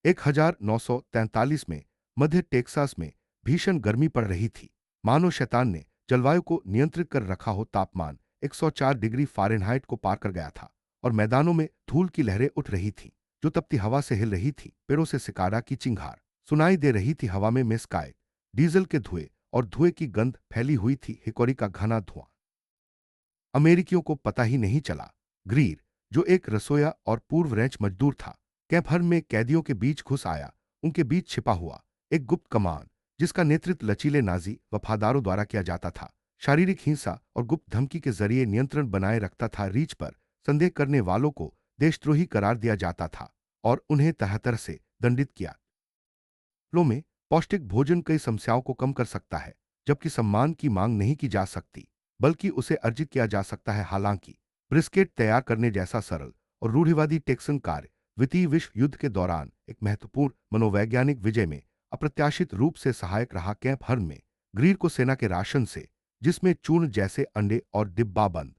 1943 में मध्य टेक्सास में भीषण गर्मी पड़ रही थी। मानो शैतान ने जलवायु को नियंत्रित कर रखा हो। तापमान 104 डिग्री फ़ारेनहाइट को पार कर गया था और मैदानों में धूल की लहरें उठ रही थीं, जो तपती हवा से हिल रही थी। पेड़ों से सिकारा की चिंगार सुनाई दे रही थी। हवा में मेस्काइट, डीजल के धुएं और धुएं की गंध फैली हुई थी। हिकोरी का घना धुआं। अमेरिकियों को पता ही नहीं चला। ग्रीर, जो एक रसोया और पूर्व रैंच मजदूर था, कैंप हर्न में कैदियों के बीच घुस आया। उनके बीच छिपा हुआ एक गुप्त कमान, जिसका नेतृत्व लचीले नाजी वफादारों द्वारा किया जाता था, शारीरिक हिंसा और गुप्त धमकी के जरिए नियंत्रण बनाए रखता था। रीच पर संदेह करने वालों को देशद्रोही करार दिया जाता था और उन्हें तहतर से दंडित किया। लो में पौष्टिक भोजन कई समस्याओं को कम कर सकता है, जबकि सम्मान की मांग नहीं की जा सकती, बल्कि उसे अर्जित किया जा सकता है। हालांकि ब्रिस्केट तैयार करने जैसा सरल और रूढ़िवादी टेक्सन कार्य द्वितीय विश्व युद्ध के दौरान एक महत्वपूर्ण मनोवैज्ञानिक विजय में अप्रत्याशित रूप से सहायक रहा। कैंप हर्न में ग्रीर को सेना के राशन से, जिसमें चूर्ण जैसे अंडे और डिब्बाबंद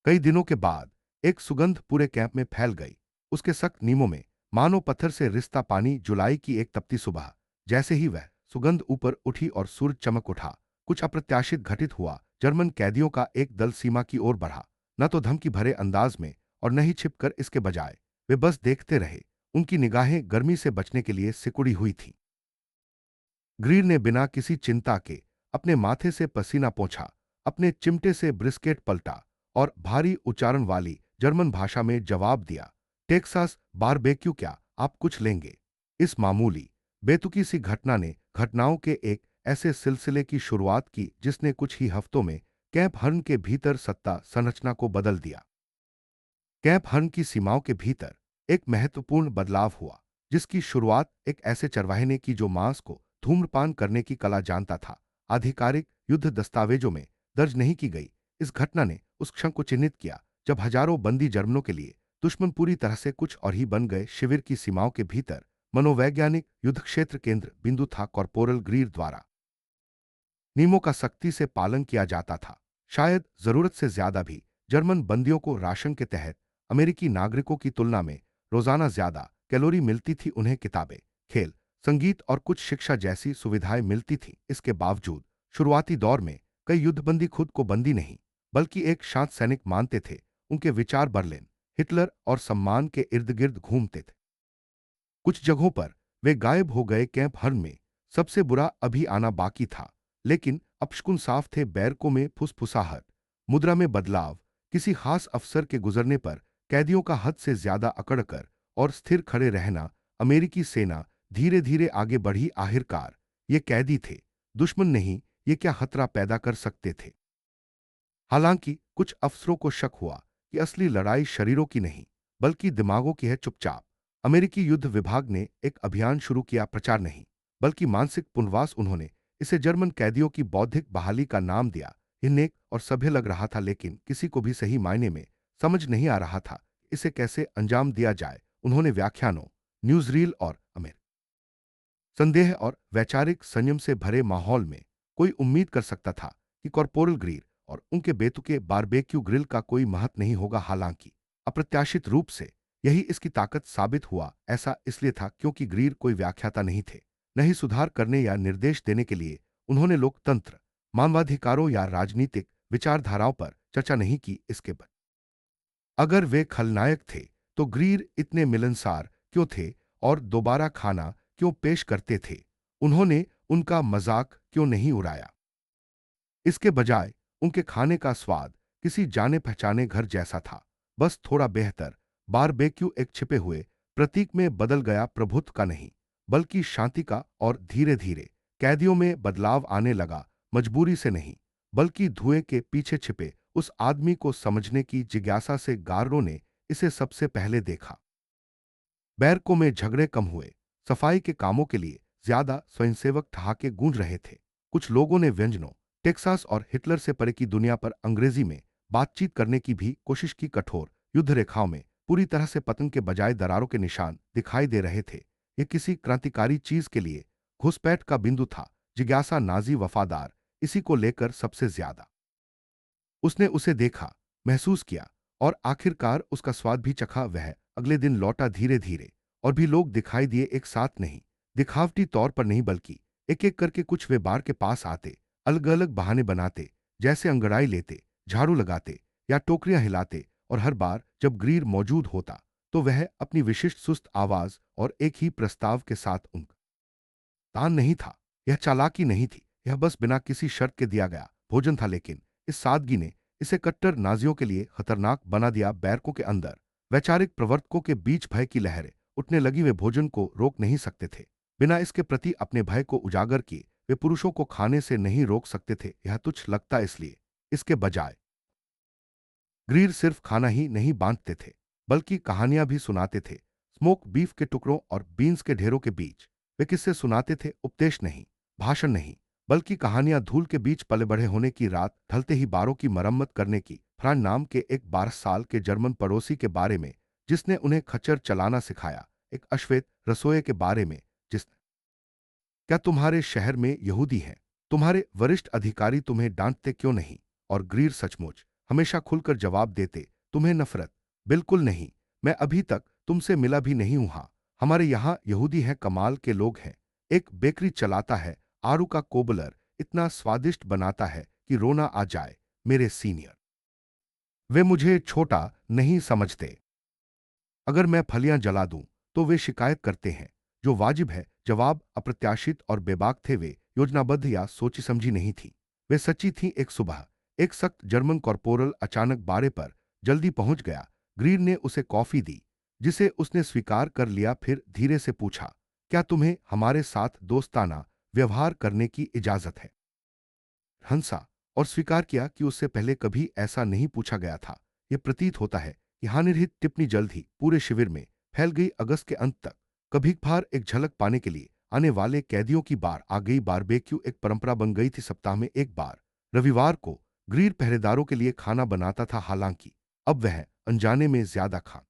कई दिनों के बाद एक सुगंध पूरे कैंप में फैल गई। उसके सख्त नियमों में मानो पत्थर से रिश्ता पानी। जुलाई की एक तपती सुबह जैसे ही वह सुगंध ऊपर उठी और सूरज चमक उठा, कुछ अप्रत्याशित घटित हुआ। जर्मन कैदियों का एक दल सीमा की ओर बढ़ा, न तो धमकी भरे अंदाज में और न ही छिपकर। इसके बजाय वे बस देखते रहे। उनकी निगाहें गर्मी से बचने के लिए सिकुड़ी हुई थीं। ग्रीर ने बिना किसी चिंता के अपने माथे से पसीना पोंछा, अपने चिमटे से ब्रिस्केट पलटा और भारी उच्चारण वाली जर्मन भाषा में जवाब दिया, टेक्सास बारबेक्यू, क्या आप कुछ लेंगे? इस मामूली बेतुकी सी घटना ने घटनाओं के एक ऐसे सिलसिले की शुरुआत की जिसने कुछ ही हफ्तों में कैंप हर्न के भीतर सत्ता संरचना को बदल दिया। कैंप हर्न की सीमाओं के भीतर एक महत्वपूर्ण बदलाव हुआ, जिसकी शुरुआत एक ऐसे चरवाहे ने की जो मांस को धूम्रपान करने की कला जानता था। आधिकारिक युद्ध दस्तावेजों में दर्ज नहीं की गई इस घटना ने उस क्षण को चिन्हित किया जब हजारों बंदी जर्मनों के लिए दुश्मन पूरी तरह से कुछ और ही बन गए। शिविर की सीमाओं के भीतर मनोवैज्ञानिक युद्ध क्षेत्र केंद्र बिंदु था। कॉर्पोरल ग्रीर द्वारा नियमों का सख्ती से पालन किया जाता था। शायद जरूरत से ज्यादा भी। जर्मन बंदियों को राशन के तहत अमेरिकी नागरिकों की तुलना में रोजाना ज्यादा कैलोरी मिलती थी। उन्हें किताबें, खेल, संगीत और कुछ शिक्षा जैसी सुविधाएं मिलती थीं। इसके बावजूद शुरुआती दौर में कई युद्धबंदी खुद को बंदी नहीं, बल्कि एक शांत सैनिक मानते थे। उनके विचार बर्लिन, हिटलर और सम्मान के इर्द गिर्द घूमते थे। कुछ जगहों पर वे गायब हो गए। कैंप हर्न में सबसे बुरा अभी आना बाकी था, लेकिन अपशकुन साफ थे। बैरकों में फुसफुसाहट, मुद्रा में बदलाव, किसी खास अफसर के गुजरने पर कैदियों का हद से ज्यादा अकड़कर और स्थिर खड़े रहना। अमेरिकी सेना धीरे धीरे आगे बढ़ी। आखिरकार ये कैदी थे, दुश्मन नहीं। ये क्या खतरा पैदा कर सकते थे? हालांकि कुछ अफसरों को शक हुआ कि असली लड़ाई शरीरों की नहीं, बल्कि दिमागों की है। चुपचाप अमेरिकी युद्ध विभाग ने एक अभियान शुरू किया। प्रचार नहीं, बल्कि मानसिक पुनर्वास। उन्होंने इसे जर्मन कैदियों की बौद्धिक बहाली का नाम दिया। यह नेक और सभ्य लग रहा था, लेकिन किसी को भी सही मायने में समझ नहीं आ रहा था इसे कैसे अंजाम दिया जाए। उन्होंने व्याख्यानों, न्यूज़रील और अमेर संदेह और वैचारिक संयम से भरे माहौल में कोई उम्मीद कर सकता था कि कॉर्पोरल ग्रीर और उनके बेतुके बारबेक्यू ग्रिल का कोई महत्व नहीं होगा। हालांकि अप्रत्याशित रूप से यही इसकी ताकत साबित हुआ। ऐसा इसलिए था क्योंकि ग्रीर कोई व्याख्याता नहीं थे, न ही सुधार करने या निर्देश देने के लिए उन्होंने लोकतंत्र, मानवाधिकारों या राजनीतिक विचारधाराओं पर चर्चा नहीं की। इसके बाद अगर वे खलनायक थे तो ग्रीर इतने मिलनसार क्यों थे और दोबारा खाना क्यों पेश करते थे? उन्होंने उनका मजाक क्यों नहीं उड़ाया? इसके बजाय उनके खाने का स्वाद किसी जाने पहचाने घर जैसा था, बस थोड़ा बेहतर। बारबेक्यू एक छिपे हुए प्रतीक में बदल गया, प्रभुत्व का नहीं, बल्कि शांति का। और धीरे धीरे कैदियों में बदलाव आने लगा, मजबूरी से नहीं, बल्कि धुएं के पीछे छिपे उस आदमी को समझने की जिज्ञासा से। गार्डों ने इसे सबसे पहले देखा। बैरकों में झगड़े कम हुए, सफाई के कामों के लिए ज्यादा स्वयंसेवक ठहाके गूंज रहे थे। कुछ लोगों ने व्यंजनों, टेक्सास और हिटलर से परे की दुनिया पर अंग्रेजी में बातचीत करने की भी कोशिश की। कठोर युद्ध रेखाओं में पूरी तरह से पतन के बजाय दरारों के निशान दिखाई दे रहे थे। ये किसी क्रांतिकारी चीज के लिए घुसपैठ का बिंदु था। जिज्ञासा, नाजी वफादार, इसी को लेकर सबसे ज्यादा। उसने उसे देखा, महसूस किया और आखिरकार उसका स्वाद भी चखा। वह अगले दिन लौटा, धीरे धीरे और भी लोग दिखाई दिए, एक साथ नहीं, दिखावटी तौर पर नहीं, बल्कि एक एक करके कुछ वे बार के पास आते, अलग अलग बहाने बनाते, जैसे अंगड़ाई लेते, झाड़ू लगाते या टोकरियां हिलाते। और हर बार जब ग्रीर मौजूद होता तो वह अपनी विशिष्ट सुस्त आवाज और एक ही प्रस्ताव के साथ उनका तान नहीं था, यह चालाकी नहीं थी, यह बस बिना किसी शर्त के दिया गया भोजन था। लेकिन इस सादगी ने इसे कट्टर नाजियों के लिए खतरनाक बना दिया। बैरकों के अंदर वैचारिक प्रवर्तकों के बीच भय की लहरें उठने लगी। वे भोजन को रोक नहीं सकते थे, बिना इसके प्रति अपने भय को उजागर किए वे पुरुषों को खाने से नहीं रोक सकते थे। यह तुच्छ लगता इसलिए इसके बजाय ग्रीर सिर्फ खाना ही नहीं बांटते थे, बल्कि कहानियां भी सुनाते थे। स्मोक बीफ के टुकड़ों और बीन्स के ढेरों के बीच वे किस्से सुनाते थे, उपदेश नहीं, भाषण नहीं, बल्कि कहानियां। धूल के बीच पले बढ़े होने की रात ढलते ही बारों की मरम्मत करने की, फ्रांड नाम के एक 12 साल के जर्मन पड़ोसी के बारे में जिसने उन्हें खच्चर चलाना सिखाया, एक अश्वेत रसोए के बारे में जिसने क्या तुम्हारे शहर में यहूदी हैं? तुम्हारे वरिष्ठ अधिकारी तुम्हें डांटते क्यों नहीं? और ग्रीर सचमुच हमेशा खुलकर जवाब देते, तुम्हें नफरत? बिल्कुल नहीं, मैं अभी तक तुमसे मिला भी नहीं हूं। हाँ, हमारे यहां यहूदी हैं, कमाल के लोग हैं। एक बेकरी चलाता है, आरू का कोबलर इतना स्वादिष्ट बनाता है कि रोना आ जाए। मेरे सीनियर वे मुझे छोटा नहीं समझते। अगर मैं फलियां जला दूं तो वे शिकायत करते हैं, जो वाजिब है। जवाब अप्रत्याशित और बेबाक थे, वे योजनाबद्ध या सोची समझी नहीं थी, वे सच्ची थीं। एक सुबह एक सख्त जर्मन कॉर्पोरल अचानक बारे पर जल्दी पहुंच गया। ग्रीन ने उसे कॉफी दी, जिसे उसने स्वीकार कर लिया। फिर धीरे से पूछा, क्या तुम्हें हमारे साथ दोस्ताना व्यवहार करने की इजाजत है? हंसा और स्वीकार किया कि उससे पहले कभी ऐसा नहीं पूछा गया था। यह प्रतीत होता है कि हानिरहित टिप्पणी जल्द ही पूरे शिविर में फैल गई। अगस्त के अंत तक कभी कभार एक झलक पाने के लिए आने वाले कैदियों की बार आ गई। बारबेक्यू एक परंपरा बन गई थी। सप्ताह में एक बार रविवार को ग्रीर पहरेदारों के लिए खाना बनाता था। हालांकि अब वह अनजाने में ज्यादा खा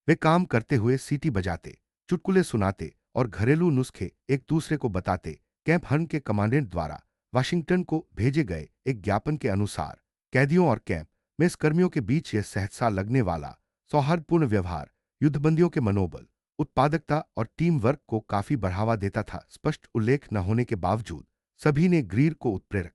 वे काम करते हुए सीटी बजाते, चुटकुले सुनाते और घरेलू नुस्खे एक दूसरे को बताते। कैंप हन के कमांडेंट द्वारा वाशिंगटन को भेजे गए एक ज्ञापन के अनुसार कैदियों और कैंप में कर्मियों के बीच यह सहसा लगने वाला सौहार्दपूर्ण व्यवहार युद्धबंदियों के मनोबल, उत्पादकता और टीम वर्क को काफी बढ़ावा देता था। स्पष्ट उल्लेख न होने के बावजूद सभी ने ग्रीर को उत्प्रेरक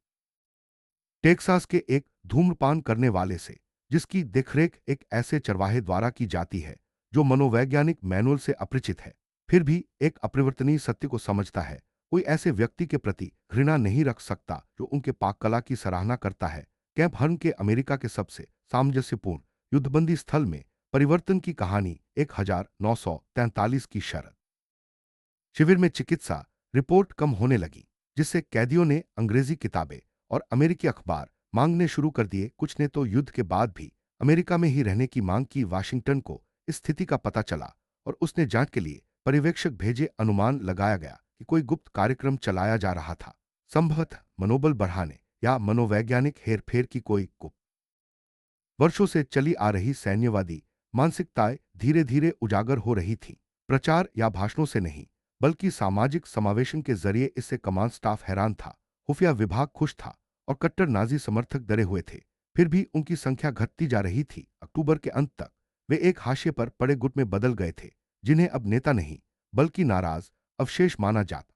टेक्सास के एक धूम्रपान करने वाले से, जिसकी देखरेख एक ऐसे चरवाहे द्वारा की जाती है जो मनोवैज्ञानिक मैनुअल से अपरिचित है, फिर भी एक अपरिवर्तनीय सत्य को समझता है। कोई ऐसे व्यक्ति के प्रति घृणा नहीं रख सकता जो उनके पाक कला की सराहना करता है। कैंप हर्न के अमेरिका के सबसे सामंजस्यपूर्ण युद्धबंदी स्थल में परिवर्तन की कहानी 1943 की शरद शिविर में चिकित्सा रिपोर्ट कम होने लगी, जिससे कैदियों ने अंग्रेजी किताबें और अमेरिकी अखबार मांगने शुरू कर दिए। कुछ ने तो युद्ध के बाद भी अमेरिका में ही रहने की मांग की। वाशिंगटन को इस स्थिति का पता चला और उसने जांच के लिए पर्यवेक्षक भेजे। अनुमान लगाया गया कि कोई गुप्त कार्यक्रम चलाया जा रहा था, संभवतः मनोबल बढ़ाने या मनोवैज्ञानिक हेरफेर की कोई गुप्त वर्षों से चली आ रही सैन्यवादी मानसिकताएं धीरे धीरे उजागर हो रही थी। प्रचार या भाषणों से नहीं, बल्कि सामाजिक समावेशन के जरिए। इससे कमांड स्टाफ हैरान था, खुफिया विभाग खुश था और कट्टर नाजी समर्थक डरे हुए थे। फिर भी उनकी संख्या घटती जा रही थी। अक्टूबर के अंत तक वे एक हाशिए पर पड़े गुट में बदल गए थे, जिन्हें अब नेता नहीं बल्कि नाराज अवशेष माना जाता।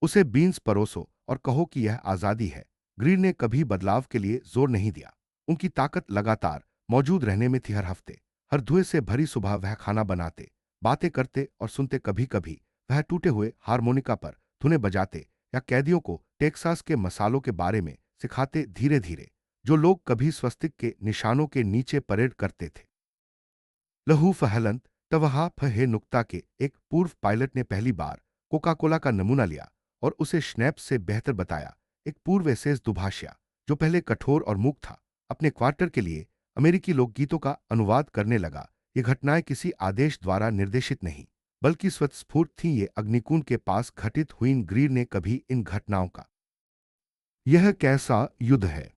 उसे बीन्स परोसो और कहो कि यह आजादी है। ग्रीन ने कभी बदलाव के लिए जोर नहीं दिया। उनकी ताकत लगातार मौजूद रहने में थी। हर हफ्ते हर धुएं से भरी सुबह वह खाना बनाते, बातें करते और सुनते। कभी कभी वह टूटे हुए हारमोनिका पर धुनें बजाते या कैदियों को टेक्सास के मसालों के बारे में सिखाते। धीरे धीरे जो लोग कभी स्वस्तिक के निशानों के नीचे परेड करते थे, लहू फहलंत तवहा फहे नुक्ता के एक पूर्व पायलट ने पहली बार कोका कोला का नमूना लिया और उसे स्नैप्स से बेहतर बताया। एक पूर्व एसेस दुभाषिया जो पहले कठोर और मूक था, अपने क्वार्टर के लिए अमेरिकी लोकगीतों का अनुवाद करने लगा। ये घटनाएं किसी आदेश द्वारा निर्देशित नहीं, बल्कि स्वतःस्फूर्त थीं। ये अग्निकुंड के पास घटित हुई। ग्रीर ने कभी इन घटनाओं का यह कैसा युद्ध है,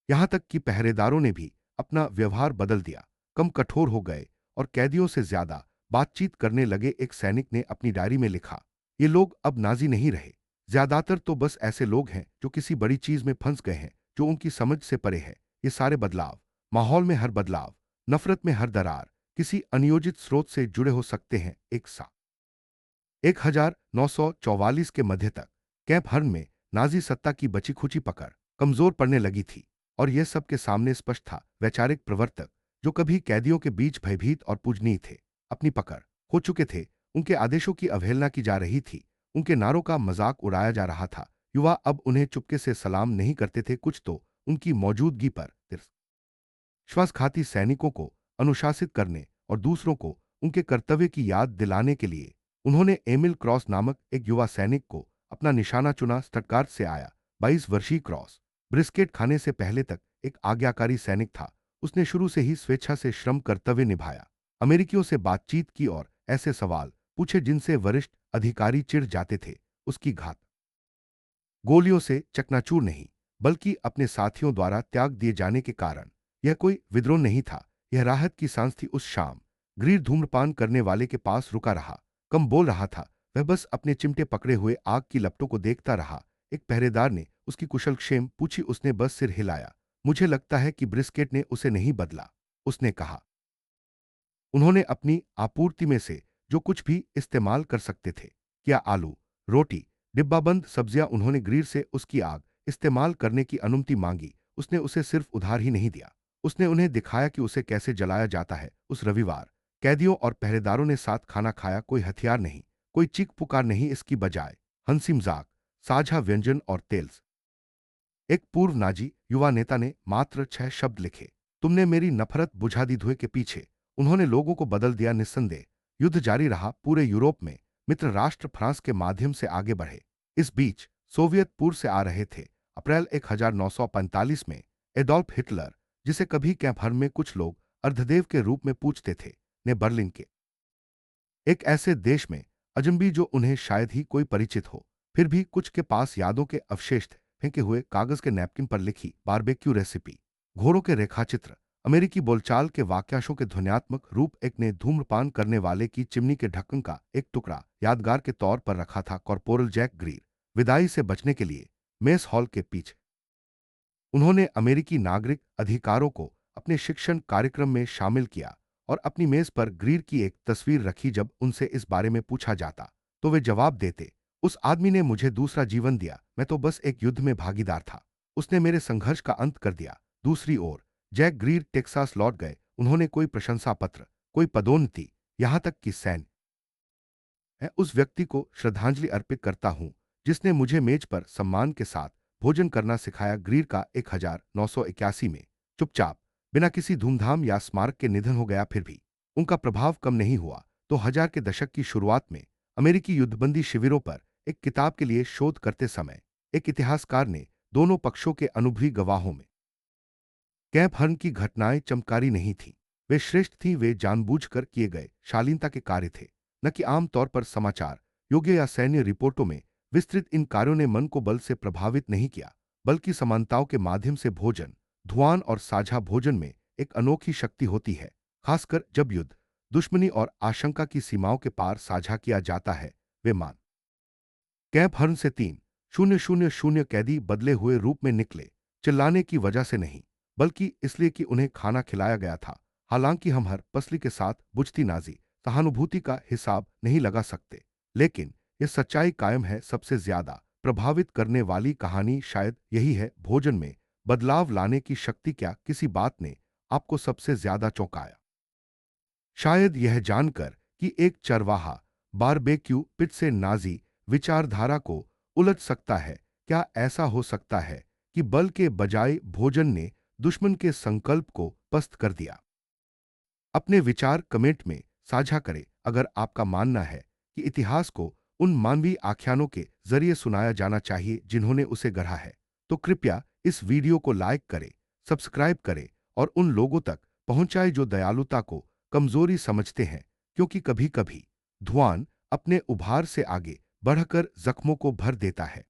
यहां तक कि पहरेदारों ने भी अपना व्यवहार बदल दिया, कम कठोर हो गए और कैदियों से ज्यादा बातचीत करने लगे। एक सैनिक ने अपनी डायरी में लिखा, ये लोग अब नाजी नहीं रहे, ज्यादातर तो बस ऐसे लोग हैं जो किसी बड़ी चीज में फंस गए हैं जो उनकी समझ से परे है। ये सारे बदलाव, माहौल में हर बदलाव, नफरत में हर दरार, किसी अनियोजित स्रोत से जुड़े हो सकते हैं। 1944 के मध्य तक कैंप हर्न में नाजी सत्ता की बची खुची पकड़ कमजोर पड़ने लगी थी, और यह सबके सामने स्पष्ट था। वैचारिक प्रवर्तक, जो कभी कैदियों के बीच भयभीत और पूजनीय थे, अपनी पकड़ हो चुके थे। उनके आदेशों की अवहेलना की जा रही थी, उनके नारों का मजाक उड़ाया जा रहा था। युवा अब उन्हें चुपके से सलाम नहीं करते थे, कुछ तो उनकी मौजूदगी पर विश्वासघाती सैनिकों को अनुशासित करने और दूसरों को उनके कर्तव्य की याद दिलाने के लिए उन्होंने एमिल क्रॉस नामक एक युवा सैनिक को अपना निशाना चुना। स्टटगार्ट से आया 22 वर्षीय क्रॉस ब्रिस्केट खाने से पहले तक एक आज्ञाकारी सैनिक था। उसने शुरू से ही स्वेच्छा से श्रम कर्तव्य निभाया, अमेरिकियों से बातचीत की और ऐसे सवाल पूछे जिनसे वरिष्ठ अधिकारी चिढ़ जाते थे। उसकी घात गोलियों से चकनाचूर नहीं, बल्कि अपने साथियों द्वारा त्याग दिए जाने के कारण। यह कोई विद्रोह नहीं था, यह राहत की सांस थी। उस शाम ग्रीर धूम्रपान करने वाले के पास रुका रहा, कम बोल रहा था। वह बस अपने चिमटे पकड़े हुए आग की लपटों को देखता रहा। एक पहरेदार ने उसकी कुशलक्षेम पूछी, उसने बस सिर हिलाया। मुझे लगता है कि ब्रिस्केट ने उसे नहीं बदला, उसने कहा। उन्होंने अपनी आपूर्ति में से जो कुछ भी इस्तेमाल कर सकते थे, क्या आलू, रोटी, डिब्बाबंद सब्जियां, उन्होंने ग्रीर से उसकी आग इस्तेमाल करने की अनुमति मांगी। उसने उसे सिर्फ उधार ही नहीं दिया, उसने उन्हें दिखाया कि उसे कैसे जलाया जाता है। उस रविवार कैदियों और पहरेदारों ने साथ खाना खाया। कोई हथियार नहीं, कोई चीख पुकार नहीं, इसकी बजाय हंसी मजाक, साझा व्यंजन और तेल्स। एक पूर्व नाजी युवा नेता ने मात्र 6 शब्द लिखे, तुमने मेरी नफरत बुझा दी। धुएं के पीछे उन्होंने लोगों को बदल दिया। निस्संदेह युद्ध जारी रहा। पूरे यूरोप में मित्र राष्ट्र फ्रांस के माध्यम से आगे बढ़े। इस बीच सोवियत पूर्व से आ रहे थे। अप्रैल 1945 में एडोल्फ हिटलर, जिसे कभी कैंप हर्न में कुछ लोग अर्धदेव के रूप में पूछते थे, ने बर्लिन के एक ऐसे देश में अजनबी जो उन्हें शायद ही कोई परिचित हो, फिर भी कुछ के पास यादों के अवशेष थे, फेंके हुए कागज के नैपकिन पर लिखी बारबेक्यू रेसिपी, घोड़ों के रेखाचित्र, अमेरिकी बोलचाल के वाक्यांशों के ध्वन्यात्मक रूप। एक ने धूम्रपान करने वाले की चिमनी के ढक्कन का एक टुकड़ा यादगार के तौर पर रखा था। कॉर्पोरल जैक ग्रीर विदाई से बचने के लिए मेस हॉल के पीछे उन्होंने अमेरिकी नागरिक अधिकारों को अपने शिक्षण कार्यक्रम में शामिल किया और अपनी मेज पर ग्रीर की एक तस्वीर रखी। जब उनसे इस बारे में पूछा जाता तो वे जवाब देते, उस आदमी ने मुझे दूसरा जीवन दिया, मैं तो बस एक युद्ध में भागीदार था, उसने मेरे संघर्ष का अंत कर दिया। दूसरी ओर जैक ग्रीर टेक्सास लौट गए। उन्होंने कोई प्रशंसा पत्र, कोई पदोन्नति, यहां तक कि सैन्य मैं उस व्यक्ति को श्रद्धांजलि अर्पित करता हूं जिसने मुझे मेज पर सम्मान के साथ भोजन करना सिखाया। ग्रीर का 1981 में चुपचाप बिना किसी धूमधाम या स्मारक के निधन हो गया। फिर भी उनका प्रभाव कम नहीं हुआ। 2000 के दशक की शुरुआत में अमेरिकी युद्धबंदी शिविरों पर एक किताब के लिए शोध करते समय एक इतिहासकार ने दोनों पक्षों के अनुभवी गवाहों में कैंप हर्न की घटनाएं चमकारी नहीं थीं, वे श्रेष्ठ थीं। वे जानबूझकर किए गए शालीनता के कार्य थे, न कि आमतौर पर समाचार योग्य या सैन्य रिपोर्टों में विस्तृत। इन कार्यों ने मन को बल से प्रभावित नहीं किया, बल्कि समानताओं के माध्यम से भोजन, धुआं और साझा भोजन में एक अनोखी शक्ति होती है, खासकर जब युद्ध, दुश्मनी और आशंका की सीमाओं के पार साझा किया जाता है। वे मान कैंप हर्न से 3,000 कैदी बदले हुए रूप में निकले, चिल्लाने की वजह से नहीं, बल्कि इसलिए कि उन्हें खाना खिलाया गया था। हालांकि हम हर पसली के साथ बुझती नाजी सहानुभूति का हिसाब नहीं लगा सकते, लेकिन यह सच्चाई कायम है। सबसे ज्यादा प्रभावित करने वाली कहानी शायद यही है, भोजन में बदलाव लाने की शक्ति। क्या किसी बात ने आपको सबसे ज्यादा चौंकाया? शायद यह जानकर कि एक चरवाहा बारबेक्यू पिट से नाजी विचारधारा को उलट सकता है। क्या ऐसा हो सकता है कि बल के बजाय भोजन ने दुश्मन के संकल्प को पस्त कर दिया? अपने विचार कमेंट में साझा करें। अगर आपका मानना है कि इतिहास को उन मानवीय आख्यानों के जरिए सुनाया जाना चाहिए जिन्होंने उसे गढ़ा है, तो कृपया इस वीडियो को लाइक करें, सब्सक्राइब करें और उन लोगों तक पहुंचाएं जो दयालुता को कमजोरी समझते हैं, क्योंकि कभी कभी धुआं अपने उभार से आगे बढ़कर जख्मों को भर देता है।